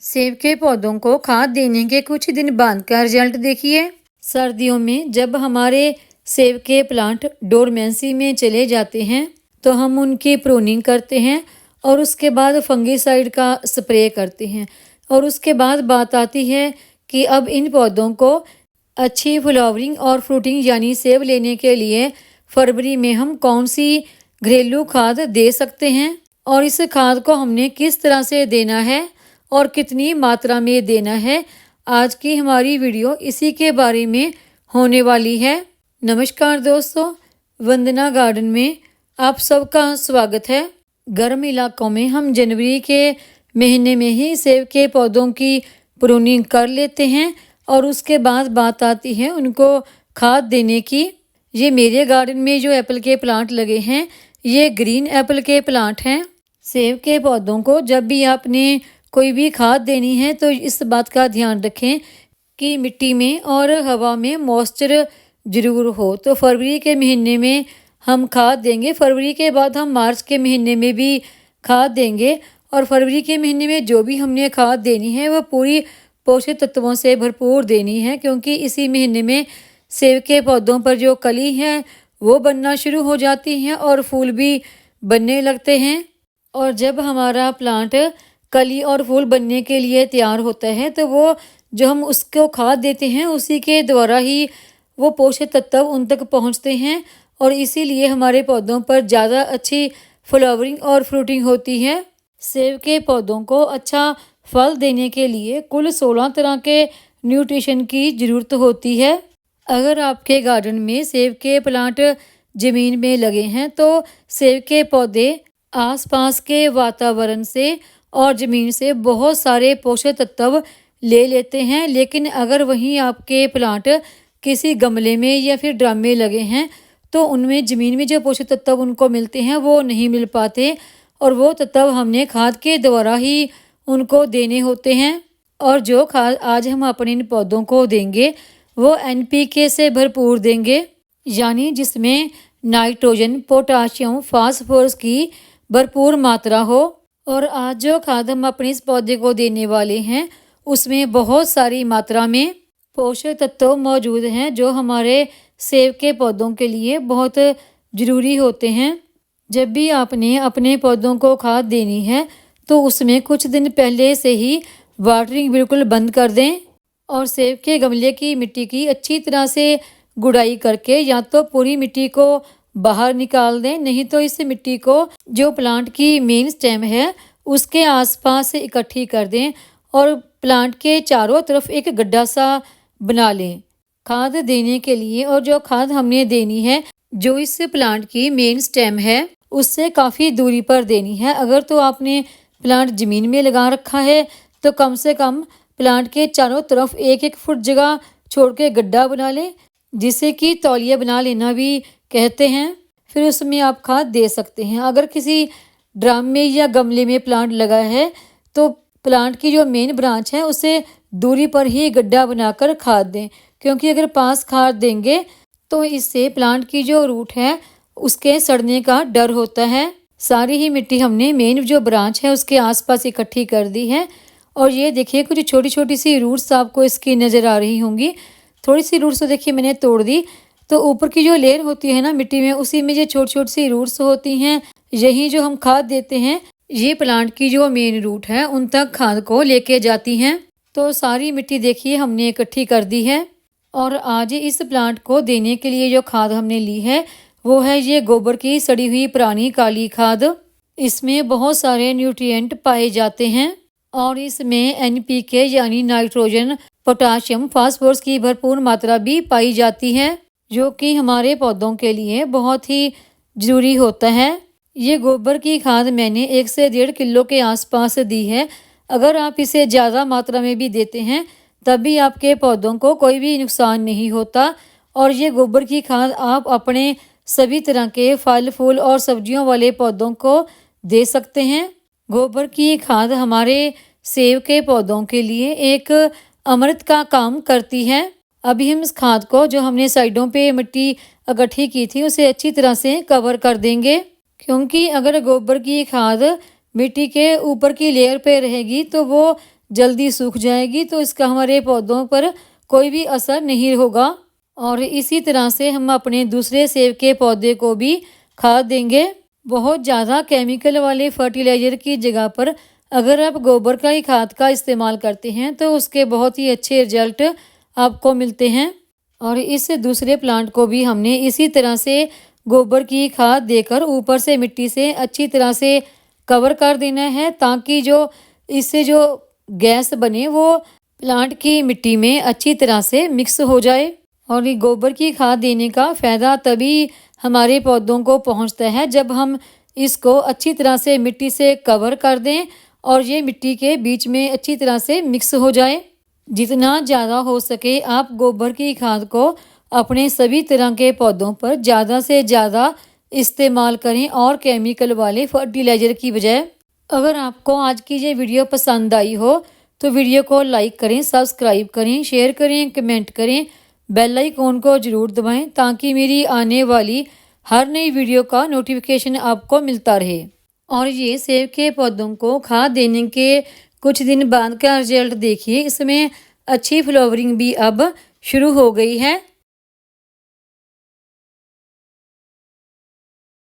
सेब के पौधों को खाद देने के कुछ दिन बाद का रिजल्ट देखिए। सर्दियों में जब हमारे सेब के प्लांट डोरमेंसी में चले जाते हैं तो हम उनकी प्रूनिंग करते हैं और उसके बाद फंगीसाइड का स्प्रे करते हैं। और उसके बाद बात आती है कि अब इन पौधों को अच्छी फ्लावरिंग और फ्रूटिंग यानी सेब लेने के लिए फरवरी में हम कौन सी घरेलू खाद दे सकते हैं और इस खाद को हमने किस तरह से देना है और कितनी मात्रा में देना है। आज की हमारी वीडियो इसी के बारे में होने वाली है। नमस्कार दोस्तों, वंदना गार्डन में आप सबका स्वागत है। गर्म इलाकों में हम जनवरी के महीने में ही सेब के पौधों की प्रूनिंग कर लेते हैं और उसके बाद बात आती है उनको खाद देने की। ये मेरे गार्डन में जो एप्पल के प्लांट लगे हैं ये ग्रीन एप्पल के प्लांट हैं। सेब के पौधों को जब भी आपने कोई भी खाद देनी है तो इस बात का ध्यान रखें कि मिट्टी में और हवा में मॉइस्चर ज़रूर हो। तो फरवरी के महीने में हम खाद देंगे, फरवरी के बाद हम मार्च के महीने में भी खाद देंगे और फरवरी के महीने में जो भी हमने खाद देनी है वो पूरी पोषक तत्वों से भरपूर देनी है, क्योंकि इसी महीने में सेब के पौधों पर जो कली है वो बनना शुरू हो जाती हैं और फूल भी बनने लगते हैं। और जब हमारा प्लांट कली और फूल बनने के लिए तैयार होता है तो वो जो हम उसको खाद देते हैं उसी के द्वारा ही वो पोषक तत्व उन तक पहुंचते हैं और इसीलिए हमारे पौधों पर ज़्यादा अच्छी फ्लावरिंग और फ्रूटिंग होती है। सेब के पौधों को अच्छा फल देने के लिए कुल 16 तरह के न्यूट्रिशन की ज़रूरत होती है। अगर आपके गार्डन में सेब के प्लांट ज़मीन में लगे हैं तो सेब के पौधे आसपास के वातावरण से और ज़मीन से बहुत सारे पोषक तत्व ले लेते हैं, लेकिन अगर वहीं आपके प्लांट किसी गमले में या फिर ड्रम में लगे हैं तो उनमें ज़मीन में जो पोषक तत्व उनको मिलते हैं वो नहीं मिल पाते और वो तत्व हमने खाद के द्वारा ही उनको देने होते हैं। और जो खाद आज हम अपने इन पौधों को देंगे वो NPK से भरपूर देंगे, यानी जिसमें नाइट्रोजन, पोटाशियम, फास्फोरस की भरपूर मात्रा हो। और आज जो खाद हम अपने इस पौधे को देने वाले हैं उसमें बहुत सारी मात्रा में पोषक तत्व मौजूद हैं जो हमारे सेब के पौधों के लिए बहुत ज़रूरी होते हैं। जब भी आपने अपने पौधों को खाद देनी है तो उसमें कुछ दिन पहले से ही वाटरिंग बिल्कुल बंद कर दें और सेब के गमले की मिट्टी की अच्छी तरह से गुड़ाई करके या तो पूरी मिट्टी को बाहर निकाल दें, नहीं तो इस मिट्टी को जो प्लांट की मेन स्टेम है उसके आसपास से इकट्ठी कर दें और प्लांट के चारों तरफ एक गड्ढा सा बना लें खाद देने के लिए। और जो खाद हमने देनी है जो इस प्लांट की मेन स्टेम है उससे काफ़ी दूरी पर देनी है। अगर तो आपने प्लांट ज़मीन में लगा रखा है तो कम से कम प्लांट के चारों तरफ 1-1 फुट जगह छोड़ के गड्ढा बना लें, जिसे कि तौलिया बना लेना भी कहते हैं। फिर उसमें आप खाद दे सकते हैं। अगर किसी ड्रम में या गमले में प्लांट लगा है तो प्लांट की जो मेन ब्रांच है उसे दूरी पर ही गड्ढा बनाकर खाद दें, क्योंकि अगर पास खाद देंगे तो इससे प्लांट की जो रूट है उसके सड़ने का डर होता है। सारी ही मिट्टी हमने मेन जो ब्रांच है उसके आसपास इकट्ठी कर दी है और ये देखिए कुछ छोटी छोटी सी रूट्स आपको इसकी नज़र आ रही होंगी। थोड़ी सी रूट्स तो देखिए मैंने तोड़ दी, तो ऊपर की जो लेयर होती है ना मिट्टी में उसी में ये छोटी छोटी सी रूट्स होती हैं, यही जो हम खाद देते हैं ये प्लांट की जो मेन रूट है उन तक खाद को लेके जाती हैं। तो सारी मिट्टी देखिए हमने इकट्ठी कर दी है और आज इस प्लांट को देने के लिए जो खाद हमने ली है वो है ये गोबर की सड़ी हुई पुरानी काली खाद। इसमें बहुत सारे न्यूट्रिएंट पाए जाते हैं और इसमें NPK यानी नाइट्रोजन, पोटाशियम, फास्फोरस की भरपूर मात्रा भी पाई जाती है जो कि हमारे पौधों के लिए बहुत ही ज़रूरी होता है। ये गोबर की खाद मैंने 1 से 1.5 किलो के आसपास दी है। अगर आप इसे ज़्यादा मात्रा में भी देते हैं तब भी आपके पौधों को कोई भी नुकसान नहीं होता। और ये गोबर की खाद आप अपने सभी तरह के फल, फूल और सब्जियों वाले पौधों को दे सकते हैं। गोबर की खाद हमारे सेब के पौधों के लिए एक अमृत का काम करती है। अभी हम इस खाद को जो हमने साइडों पे मिट्टी इकट्ठी की थी उसे अच्छी तरह से कवर कर देंगे, क्योंकि अगर गोबर की खाद मिट्टी के ऊपर की लेयर पे रहेगी तो वो जल्दी सूख जाएगी तो इसका हमारे पौधों पर कोई भी असर नहीं होगा। और इसी तरह से हम अपने दूसरे सेब के पौधे को भी खाद देंगे। बहुत ज़्यादा केमिकल वाले फर्टिलाइज़र की जगह पर अगर आप गोबर का ही खाद का इस्तेमाल करते हैं तो उसके बहुत ही अच्छे रिजल्ट आपको मिलते हैं। और इस दूसरे प्लांट को भी हमने इसी तरह से गोबर की खाद देकर ऊपर से मिट्टी से अच्छी तरह से कवर कर देना है, ताकि जो इससे जो गैस बने वो प्लांट की मिट्टी में अच्छी तरह से मिक्स हो जाए। और ये गोबर की खाद देने का फ़ायदा तभी हमारे पौधों को पहुंचता है जब हम इसको अच्छी तरह से मिट्टी से कवर कर दें और ये मिट्टी के बीच में अच्छी तरह से मिक्स हो जाए। जितना ज़्यादा हो सके आप गोबर की खाद को अपने सभी तरह के पौधों पर ज़्यादा से ज़्यादा इस्तेमाल करें और केमिकल वाले फर्टिलाइज़र की बजाय। अगर आपको आज की ये वीडियो पसंद आई हो तो वीडियो को लाइक करें, सब्सक्राइब करें, शेयर करें, कमेंट करें, बेल आइकॉन को ज़रूर दबाएं ताकि मेरी आने वाली हर नई वीडियो का नोटिफिकेशन आपको मिलता रहे। और ये सेब के पौधों को खाद देने के कुछ दिन बाद का रिजल्ट देखिए, इसमें अच्छी फ्लावरिंग भी अब शुरू हो गई है।